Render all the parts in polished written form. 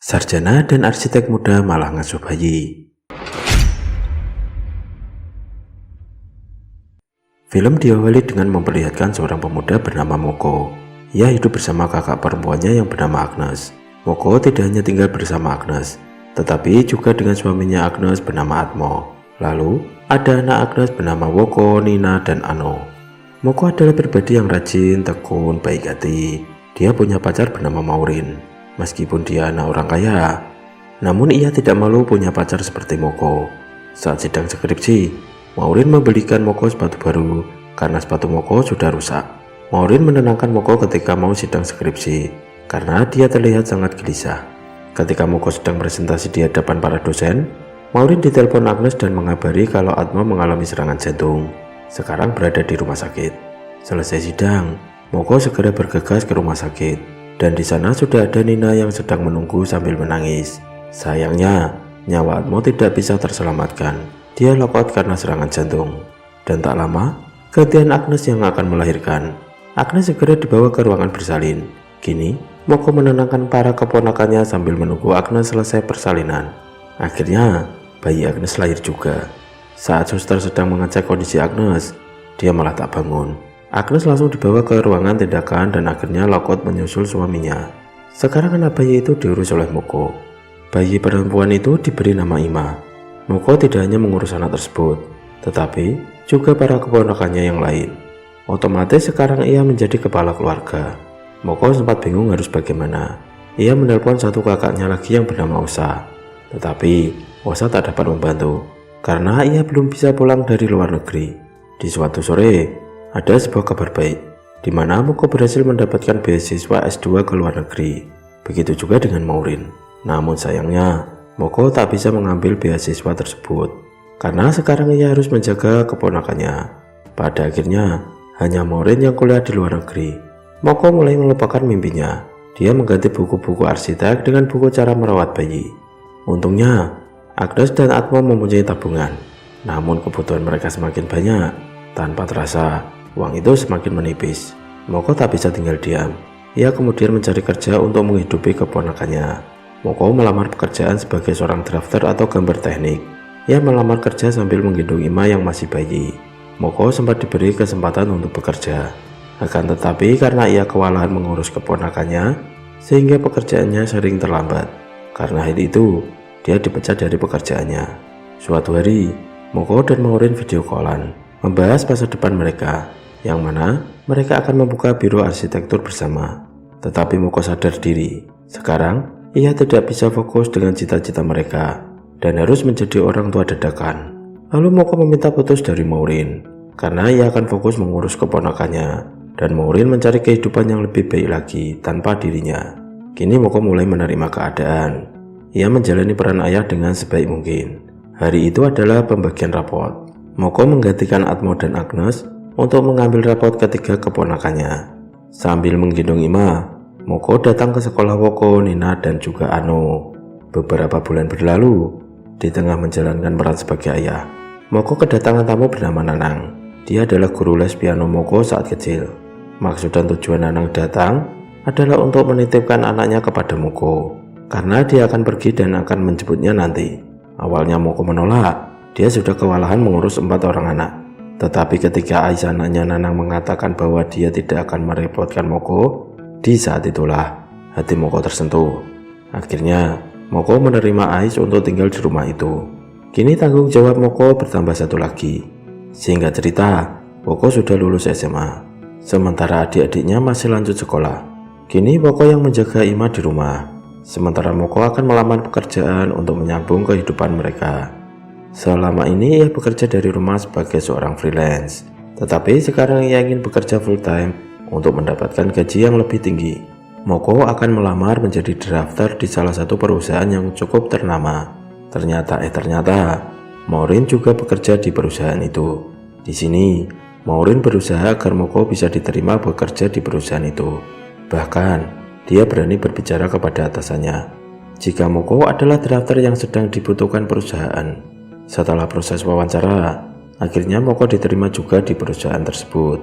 Sarjana dan arsitek muda malah ngasuh bayi. Film diawali dengan memperlihatkan seorang pemuda bernama Moko. Ia hidup bersama kakak perempuannya yang bernama Agnes. Moko tidak hanya tinggal bersama Agnes, tetapi juga dengan suaminya Agnes bernama Atmo. Lalu, ada anak Agnes bernama Woko, Nina, dan Ano. Moko adalah pribadi yang rajin, tekun, baik hati. Dia punya pacar bernama Maureen. Meskipun dia anak orang kaya, namun ia tidak malu punya pacar seperti Moko. Saat sidang skripsi, Maureen membelikan Moko sepatu baru karena sepatu Moko sudah rusak. Maureen menenangkan Moko ketika mau sidang skripsi karena dia terlihat sangat gelisah. Ketika Moko sedang presentasi di hadapan para dosen, Maureen ditelepon Agnes dan mengabari kalau Atmo mengalami serangan jantung. Sekarang berada di rumah sakit. Selesai sidang, Moko segera bergegas ke rumah sakit. Dan di sana sudah ada Nina yang sedang menunggu sambil menangis. Sayangnya, nyawa Atmo tidak bisa terselamatkan. Dia lockout karena serangan jantung. Dan tak lama, gantian Agnes yang akan melahirkan. Agnes segera dibawa ke ruangan bersalin. Kini, Moko menenangkan para keponakannya sambil menunggu Agnes selesai persalinan. Akhirnya, bayi Agnes lahir juga. Saat suster sedang mengecek kondisi Agnes, dia malah tak bangun. Agnes langsung dibawa ke ruangan tindakan dan akhirnya lockout menyusul suaminya. Sekarang anak bayi itu diurus oleh Moko. Bayi perempuan itu diberi nama Ima. Moko tidak hanya mengurus anak tersebut, tetapi juga para keponakannya yang lain. Otomatis sekarang ia menjadi kepala keluarga. Moko sempat bingung harus bagaimana. Ia menelpon satu kakaknya lagi yang bernama Osa. Tetapi Osa tak dapat membantu karena ia belum bisa pulang dari luar negeri. Di suatu sore, ada sebuah kabar baik, di mana Moko berhasil mendapatkan beasiswa S2 ke luar negeri. Begitu juga dengan Maureen. Namun sayangnya, Moko tak bisa mengambil beasiswa tersebut, karena sekarang ia harus menjaga keponakannya. Pada akhirnya, hanya Maureen yang kuliah di luar negeri. Moko mulai melupakan mimpinya. Dia mengganti buku-buku arsitek dengan buku cara merawat bayi. Untungnya, Agnes dan Atmo mempunyai tabungan. Namun kebutuhan mereka semakin banyak. Tanpa terasa, uang itu semakin menipis. Moko tak bisa tinggal diam. Ia kemudian mencari kerja untuk menghidupi keponakannya. Moko melamar pekerjaan sebagai seorang drafter atau gambar teknik. Ia melamar kerja sambil menggendong Ima yang masih bayi. Moko sempat diberi kesempatan untuk bekerja. Akan tetapi karena ia kewalahan mengurus keponakannya, sehingga pekerjaannya sering terlambat. Karena hal itu, dia dipecat dari pekerjaannya. Suatu hari, Moko dan Maureen video callan, membahas masa depan mereka, yang mana mereka akan membuka biro arsitektur bersama. Tetapi Moko sadar diri, sekarang ia tidak bisa fokus dengan cita-cita mereka dan harus menjadi orang tua dadakan. Lalu Moko meminta putus dari Maureen karena ia akan fokus mengurus keponakannya dan Maureen mencari kehidupan yang lebih baik lagi tanpa dirinya. Kini Moko mulai menerima keadaan. Ia menjalani peran ayah dengan sebaik mungkin. Hari itu adalah pembagian rapot. Moko menggantikan Atmo dan Agnes untuk mengambil rapot ketiga keponakannya. Sambil menggendong Ima, Moko datang ke sekolah Woko, Nina, dan juga Ano. Beberapa bulan berlalu, di tengah menjalankan peran sebagai ayah, Moko kedatangan tamu bernama Nanang. Dia adalah guru les piano Moko saat kecil. Maksud dan tujuan Nanang datang adalah untuk menitipkan anaknya kepada Moko, karena dia akan pergi dan akan menjemputnya nanti. Awalnya Moko menolak. Dia sudah kewalahan mengurus 4 orang anak. Tetapi ketika Ais anaknya Nanang mengatakan bahwa dia tidak akan merepotkan Moko, di saat itulah hati Moko tersentuh. Akhirnya Moko menerima Ais untuk tinggal di rumah itu. Kini tanggung jawab Moko bertambah satu lagi. Singkat cerita, Moko sudah lulus SMA, sementara adik-adiknya masih lanjut sekolah. Kini Moko yang menjaga Ima di rumah, sementara Moko akan melamar pekerjaan untuk menyambung kehidupan mereka. Selama ini ia bekerja dari rumah sebagai seorang freelance, tetapi sekarang ia ingin bekerja full time untuk mendapatkan gaji yang lebih tinggi. Moko akan melamar menjadi drafter di salah satu perusahaan yang cukup ternama. Ternyata Maureen juga bekerja di perusahaan itu. Di sini, Maureen berusaha agar Moko bisa diterima bekerja di perusahaan itu. Bahkan, dia berani berbicara kepada atasannya jika Moko adalah drafter yang sedang dibutuhkan perusahaan. Setelah proses wawancara, akhirnya Moko diterima juga di perusahaan tersebut.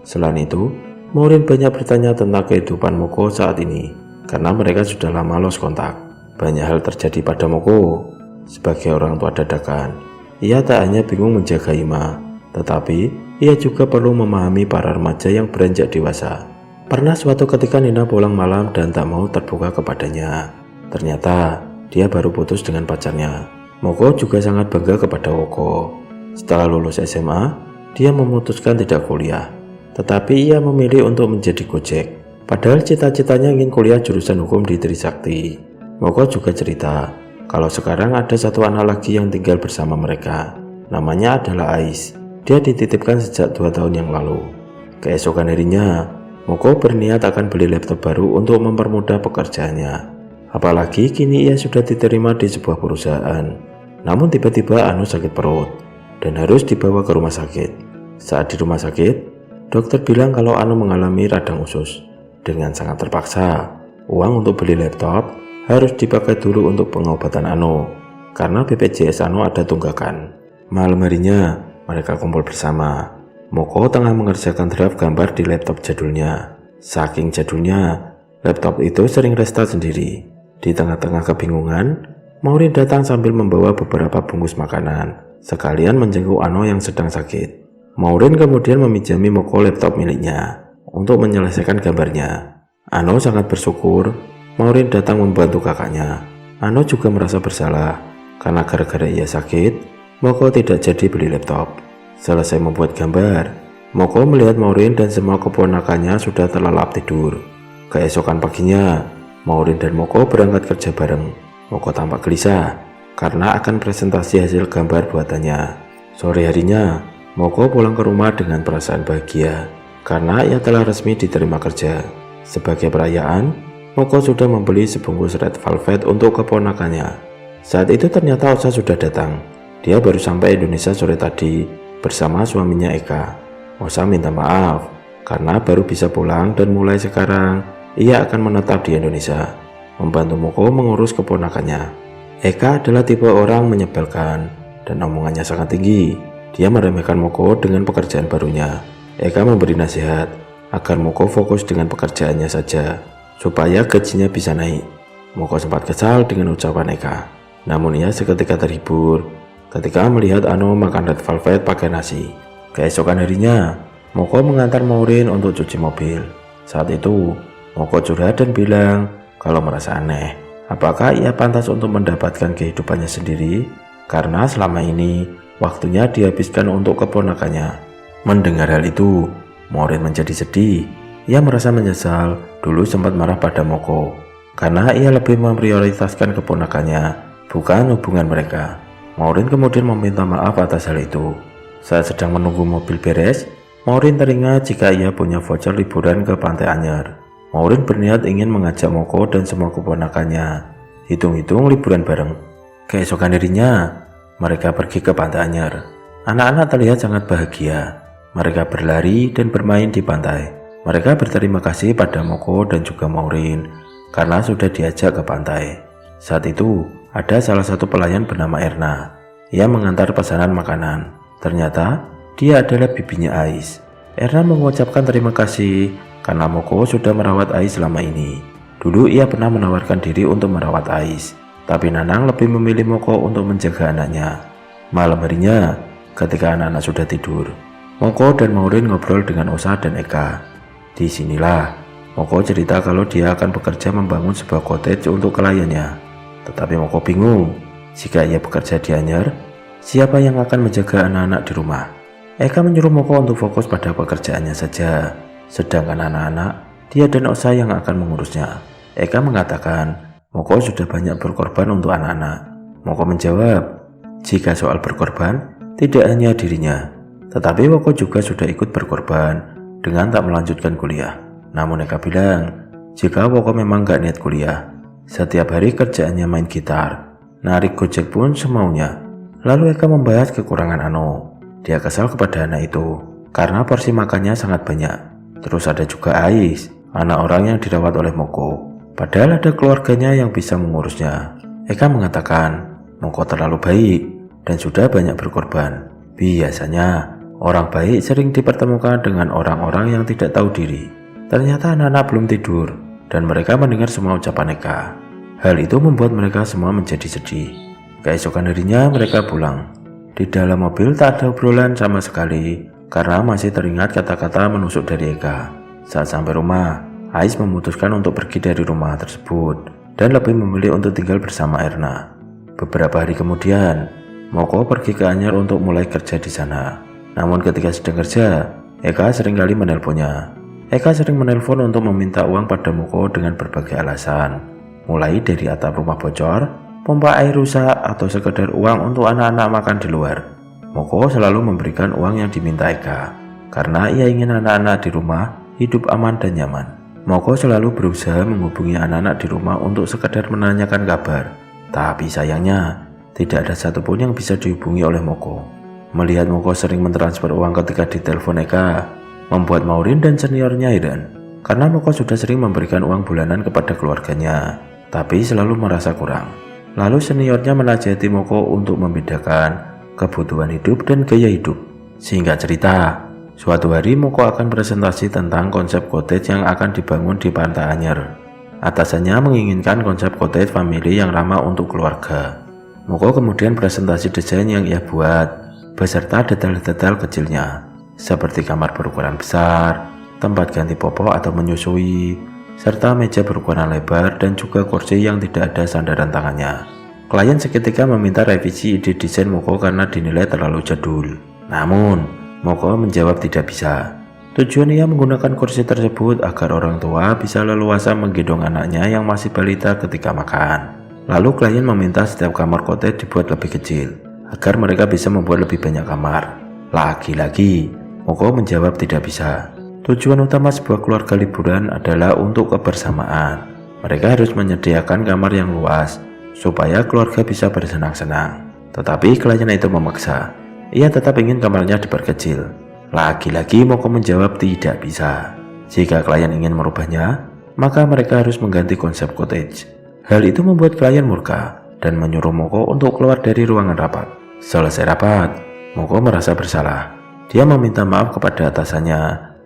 Selain itu, Maureen banyak bertanya tentang kehidupan Moko saat ini, karena mereka sudah lama lost kontak. Banyak hal terjadi pada Moko. Sebagai orang tua dadakan, ia tak hanya bingung menjaga Ima, tetapi ia juga perlu memahami para remaja yang beranjak dewasa. Pernah suatu ketika Nina pulang malam dan tak mau terbuka kepadanya. Ternyata dia baru putus dengan pacarnya. Moko juga sangat bangga kepada Woko. Setelah lulus SMA, dia memutuskan tidak kuliah, tetapi ia memilih untuk menjadi Gojek. Padahal cita-citanya ingin kuliah jurusan hukum di Trisakti. Moko juga cerita kalau sekarang ada satu anak lagi yang tinggal bersama mereka. Namanya adalah Ais. Dia dititipkan sejak 2 tahun yang lalu. Keesokan harinya, Moko berniat akan beli laptop baru untuk mempermudah pekerjaannya. Apalagi kini ia sudah diterima di sebuah perusahaan. Namun tiba-tiba Anu sakit perut dan harus dibawa ke rumah sakit. Saat di rumah sakit, dokter bilang kalau Anu mengalami radang usus. Dengan sangat terpaksa, uang untuk beli laptop harus dipakai dulu untuk pengobatan Anu, karena BPJS Anu ada tunggakan. Malam harinya, mereka kumpul bersama. Moko tengah mengerjakan draft gambar di laptop jadulnya. Saking jadulnya, laptop itu sering restart sendiri. Di tengah-tengah kebingungan, Maureen datang sambil membawa beberapa bungkus makanan, sekalian menjenguk Anu yang sedang sakit. Maureen kemudian meminjami Moko laptop miliknya untuk menyelesaikan gambarnya. Anu sangat bersyukur Maureen datang membantu kakaknya. Anu juga merasa bersalah karena gara-gara ia sakit, Moko tidak jadi beli laptop. Selesai membuat gambar, Moko melihat Maureen dan semua keponakannya sudah terlelap tidur. Keesokan paginya, Maureen dan Moko berangkat kerja bareng. Moko tampak gelisah karena akan presentasi hasil gambar buatannya. Sore harinya, Moko pulang ke rumah dengan perasaan bahagia karena ia telah resmi diterima kerja. Sebagai perayaan, Moko sudah membeli sebungkus red velvet untuk keponakannya. Saat itu ternyata Osa sudah datang. Dia baru sampai Indonesia sore tadi bersama suaminya Eka. Osa minta maaf karena baru bisa pulang dan mulai sekarang ia akan menetap di Indonesia, membantu Moko mengurus keponakannya. Eka adalah tipe orang menyebalkan dan omongannya sangat tinggi. Dia meremehkan Moko dengan pekerjaan barunya. Eka memberi nasihat agar Moko fokus dengan pekerjaannya saja, supaya gajinya bisa naik. Moko sempat kesal dengan ucapan Eka. Namun ia seketika terhibur ketika melihat Anu makan red velvet pakai nasi. Keesokan harinya, Moko mengantar Maureen untuk cuci mobil. Saat itu, Moko curhat dan bilang kalau merasa aneh. Apakah ia pantas untuk mendapatkan kehidupannya sendiri? Karena selama ini, waktunya dihabiskan untuk keponakannya. Mendengar hal itu, Maureen menjadi sedih. Ia merasa menyesal dulu sempat marah pada Moko karena ia lebih memprioritaskan keponakannya, bukan hubungan mereka. Maureen kemudian meminta maaf atas hal itu. Saat sedang menunggu mobil beres, Maureen teringat jika ia punya voucher liburan ke Pantai Anyer. Maureen berniat ingin mengajak Moko dan semua keponakannya hitung-hitung liburan bareng. Keesokan harinya, mereka pergi ke Pantai Anyer. Anak-anak terlihat sangat bahagia. Mereka berlari dan bermain di pantai. Mereka berterima kasih pada Moko dan juga Maureen karena sudah diajak ke pantai. Saat itu, ada salah satu pelayan bernama Erna. Ia mengantar pesanan makanan. Ternyata, dia adalah bibinya Ais. Erna mengucapkan terima kasih karena Moko sudah merawat Ais selama ini. Dulu ia pernah menawarkan diri untuk merawat Ais, tapi Nanang lebih memilih Moko untuk menjaga anaknya. Malam harinya, ketika anak-anak sudah tidur, Moko dan Maureen ngobrol dengan Osa dan Eka. Disinilah Moko cerita kalau dia akan bekerja membangun sebuah cottage untuk kliennya. Tetapi Moko bingung, jika ia bekerja di Anyer, siapa yang akan menjaga anak-anak di rumah? Eka menyuruh Moko untuk fokus pada pekerjaannya saja, sedangkan anak-anak, dia dan Osa yang akan mengurusnya. Eka mengatakan, Moko sudah banyak berkorban untuk anak-anak. Moko menjawab, jika soal berkorban, tidak hanya dirinya, tetapi Moko juga sudah ikut berkorban dengan tak melanjutkan kuliah. Namun Eka bilang, jika Moko memang gak niat kuliah, setiap hari kerjaannya main gitar, narik gojek pun semaunya. Lalu Eka membahas kekurangan Anu. Dia kesal kepada anak itu karena porsi makannya sangat banyak. Terus ada juga Ais, anak orang yang dirawat oleh Moko. Padahal ada keluarganya yang bisa mengurusnya. Eka mengatakan, Moko terlalu baik dan sudah banyak berkorban. Biasanya, orang baik sering dipertemukan dengan orang-orang yang tidak tahu diri. Ternyata anak-anak belum tidur dan mereka mendengar semua ucapan Eka. Hal itu membuat mereka semua menjadi sedih. Keesokan harinya mereka pulang. Di dalam mobil tak ada obrolan sama sekali karena masih teringat kata-kata menusuk dari Eka. Saat sampai rumah, Ais memutuskan untuk pergi dari rumah tersebut dan lebih memilih untuk tinggal bersama Erna. Beberapa hari kemudian, Moko pergi ke Anyer untuk mulai kerja di sana. Namun ketika sedang kerja, Eka seringkali menelponnya. Eka sering menelpon untuk meminta uang pada Moko dengan berbagai alasan, mulai dari atap rumah bocor, pompa air rusak, atau sekedar uang untuk anak-anak makan di luar. Moko selalu memberikan uang yang diminta Eka, karena ia ingin anak-anak di rumah hidup aman dan nyaman. Moko selalu berusaha menghubungi anak-anak di rumah untuk sekedar menanyakan kabar. Tapi sayangnya, tidak ada satupun yang bisa dihubungi oleh Moko. Melihat Moko sering mentransfer uang ketika ditelepon Eka, membuat Maureen dan seniornya heran. Karena Moko sudah sering memberikan uang bulanan kepada keluarganya, tapi selalu merasa kurang. Lalu seniornya menasihati Moko untuk membedakan kebutuhan hidup dan gaya hidup. Singkat cerita, suatu hari Moko akan presentasi tentang konsep cottage yang akan dibangun di Pantai Anyer. Atasannya menginginkan konsep cottage family yang ramah untuk keluarga. Moko kemudian presentasi desain yang ia buat, beserta detail-detail kecilnya, seperti kamar berukuran besar, tempat ganti popok atau menyusui, serta meja berukuran lebar dan juga kursi yang tidak ada sandaran tangannya. Klien seketika meminta revisi ide desain Moko karena dinilai terlalu jadul. Namun, Moko menjawab tidak bisa. Tujuan ia menggunakan kursi tersebut agar orang tua bisa leluasa menggendong anaknya yang masih balita ketika makan. Lalu klien meminta setiap kamar cottage dibuat lebih kecil, agar mereka bisa membuat lebih banyak kamar. Lagi-lagi, Moko menjawab tidak bisa. Tujuan utama sebuah keluarga liburan adalah untuk kebersamaan. Mereka harus menyediakan kamar yang luas, supaya keluarga bisa bersenang-senang. Tetapi klien itu memaksa. Ia tetap ingin kamarnya diperkecil. Lagi-lagi Moko menjawab tidak bisa. Jika klien ingin merubahnya, maka mereka harus mengganti konsep cottage. Hal itu membuat klien murka dan menyuruh Moko untuk keluar dari ruangan rapat. Selesai rapat, Moko merasa bersalah. Dia meminta maaf kepada atasannya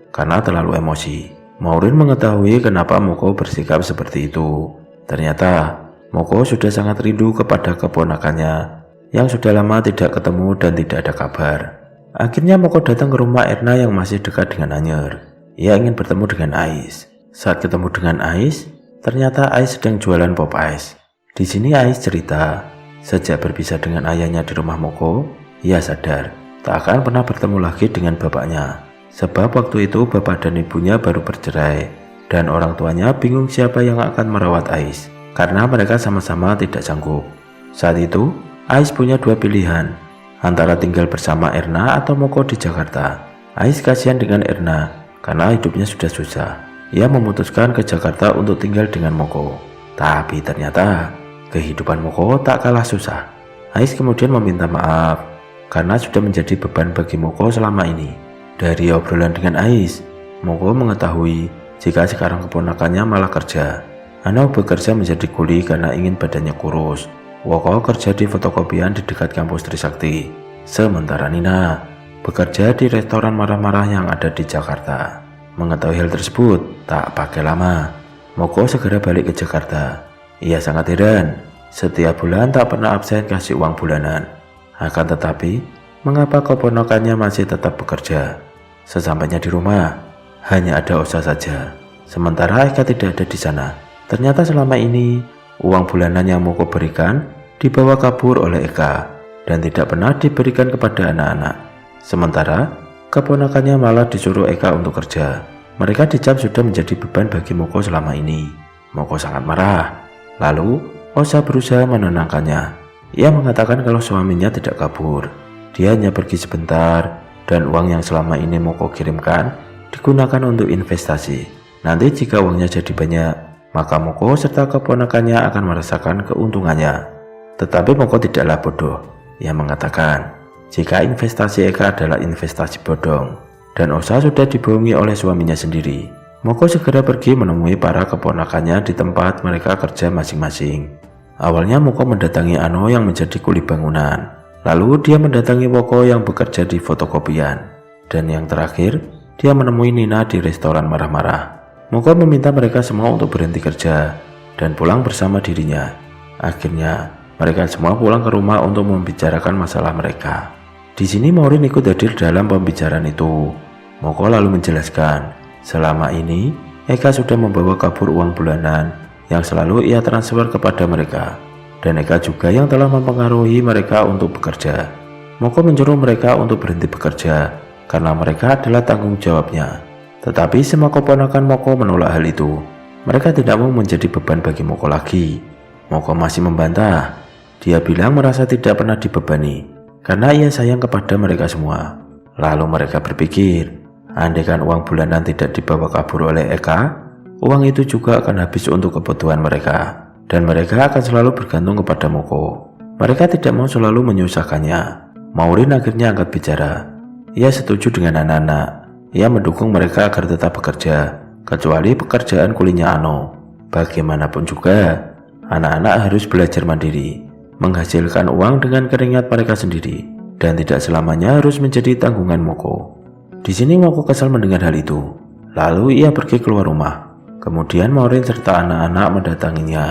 karena terlalu emosi. Maureen mengetahui kenapa Moko bersikap seperti itu. Ternyata Moko sudah sangat rindu kepada keponakannya yang sudah lama tidak ketemu dan tidak ada kabar. Akhirnya Moko datang ke rumah Erna yang masih dekat dengan Anyer. Ia ingin bertemu dengan Ais. Saat ketemu dengan Ais, ternyata Ais sedang jualan pop ice. Di sini Ais cerita, sejak berpisah dengan ayahnya di rumah Moko, ia sadar tak akan pernah bertemu lagi dengan bapaknya. Sebab waktu itu bapak dan ibunya baru bercerai, dan orang tuanya bingung siapa yang akan merawat Ais, karena mereka sama-sama tidak sanggup. Saat itu, Ais punya dua pilihan, antara tinggal bersama Erna atau Moko di Jakarta. Ais kasihan dengan Erna, karena hidupnya sudah susah. Ia memutuskan ke Jakarta untuk tinggal dengan Moko. Tapi ternyata kehidupan Moko tak kalah susah. Ais kemudian meminta maaf karena sudah menjadi beban bagi Moko selama ini. Dari obrolan dengan Ais, Moko mengetahui jika sekarang keponakannya malah kerja. Ano bekerja menjadi kuli karena ingin badannya kurus. Moko kerja di fotokopian di dekat kampus Trisakti. Sementara Nina bekerja di restoran marah-marah yang ada di Jakarta. Mengetahui hal tersebut, tak pakai lama, Moko segera balik ke Jakarta. Ia sangat heran, setiap bulan tak pernah absen kasih uang bulanan. Akan tetapi, mengapa keponakannya masih tetap bekerja? Sesampainya di rumah, hanya ada Osa saja. Sementara Eka tidak ada di sana. Ternyata selama ini, uang bulanan yang Moko berikan dibawa kabur oleh Eka dan tidak pernah diberikan kepada anak-anak. Sementara, keponakannya malah disuruh Eka untuk kerja. Mereka dicap sudah menjadi beban bagi Moko selama ini. Moko sangat marah. Lalu, Osa berusaha menenangkannya. Ia mengatakan kalau suaminya tidak kabur. Dia hanya pergi sebentar, dan uang yang selama ini Moko kirimkan digunakan untuk investasi. Nanti jika uangnya jadi banyak, maka Moko serta keponakannya akan merasakan keuntungannya. Tetapi Moko tidaklah bodoh. Ia mengatakan, jika investasi Eka adalah investasi bodong, dan Osa sudah dibohongi oleh suaminya sendiri, Moko segera pergi menemui para keponakannya di tempat mereka kerja masing-masing. Awalnya Moko mendatangi Ano yang menjadi kuli bangunan. Lalu dia mendatangi Moko yang bekerja di fotokopian. Dan yang terakhir, dia menemui Nina di restoran marah-marah. Moko meminta mereka semua untuk berhenti kerja dan pulang bersama dirinya. Akhirnya, mereka semua pulang ke rumah untuk membicarakan masalah mereka. Di sini Maureen ikut hadir dalam pembicaraan itu. Moko lalu menjelaskan, selama ini Eka sudah membawa kabur uang bulanan yang selalu ia transfer kepada mereka. Dan Eka juga yang telah mempengaruhi mereka untuk bekerja. Moko menyuruh mereka untuk berhenti bekerja karena mereka adalah tanggung jawabnya. Tetapi semua keponakan Moko menolak hal itu. Mereka tidak mau menjadi beban bagi Moko lagi. Moko masih membantah. Dia bilang merasa tidak pernah dibebani karena ia sayang kepada mereka semua. Lalu mereka berpikir, andaikan uang bulanan tidak dibawa kabur oleh Eka, uang itu juga akan habis untuk kebutuhan mereka. Dan mereka akan selalu bergantung kepada Moko. Mereka tidak mau selalu menyusahkannya. Maureen akhirnya angkat bicara. Ia setuju dengan anak-anak. Ia mendukung mereka agar tetap bekerja, kecuali pekerjaan kulinya Ano. Bagaimanapun juga, anak-anak harus belajar mandiri, menghasilkan uang dengan keringat mereka sendiri, dan tidak selamanya harus menjadi tanggungan Moko. Di sini Moko kesal mendengar hal itu. Lalu ia pergi keluar rumah. Kemudian Maureen serta anak-anak mendatanginya.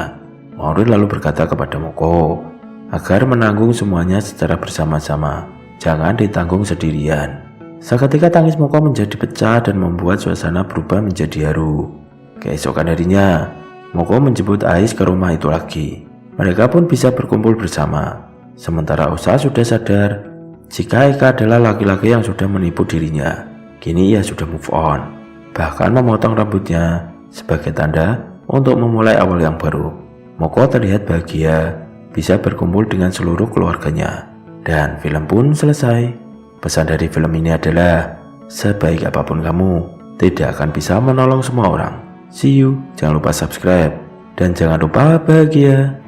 Maureen lalu berkata kepada Moko agar menanggung semuanya secara bersama-sama, jangan ditanggung sendirian. Seketika tangis Moko menjadi pecah dan membuat suasana berubah menjadi haru. Keesokan harinya, Moko menjemput Ais ke rumah itu lagi. Mereka pun bisa berkumpul bersama. Sementara Osa sudah sadar jika Eka adalah laki-laki yang sudah menipu dirinya. Kini ia sudah move on, bahkan memotong rambutnya sebagai tanda untuk memulai awal yang baru. Moko terlihat bahagia bisa berkumpul dengan seluruh keluarganya. Dan film pun selesai. Pesan dari film ini adalah, sebaik apapun kamu, tidak akan bisa menolong semua orang. See you, jangan lupa subscribe, dan jangan lupa bahagia.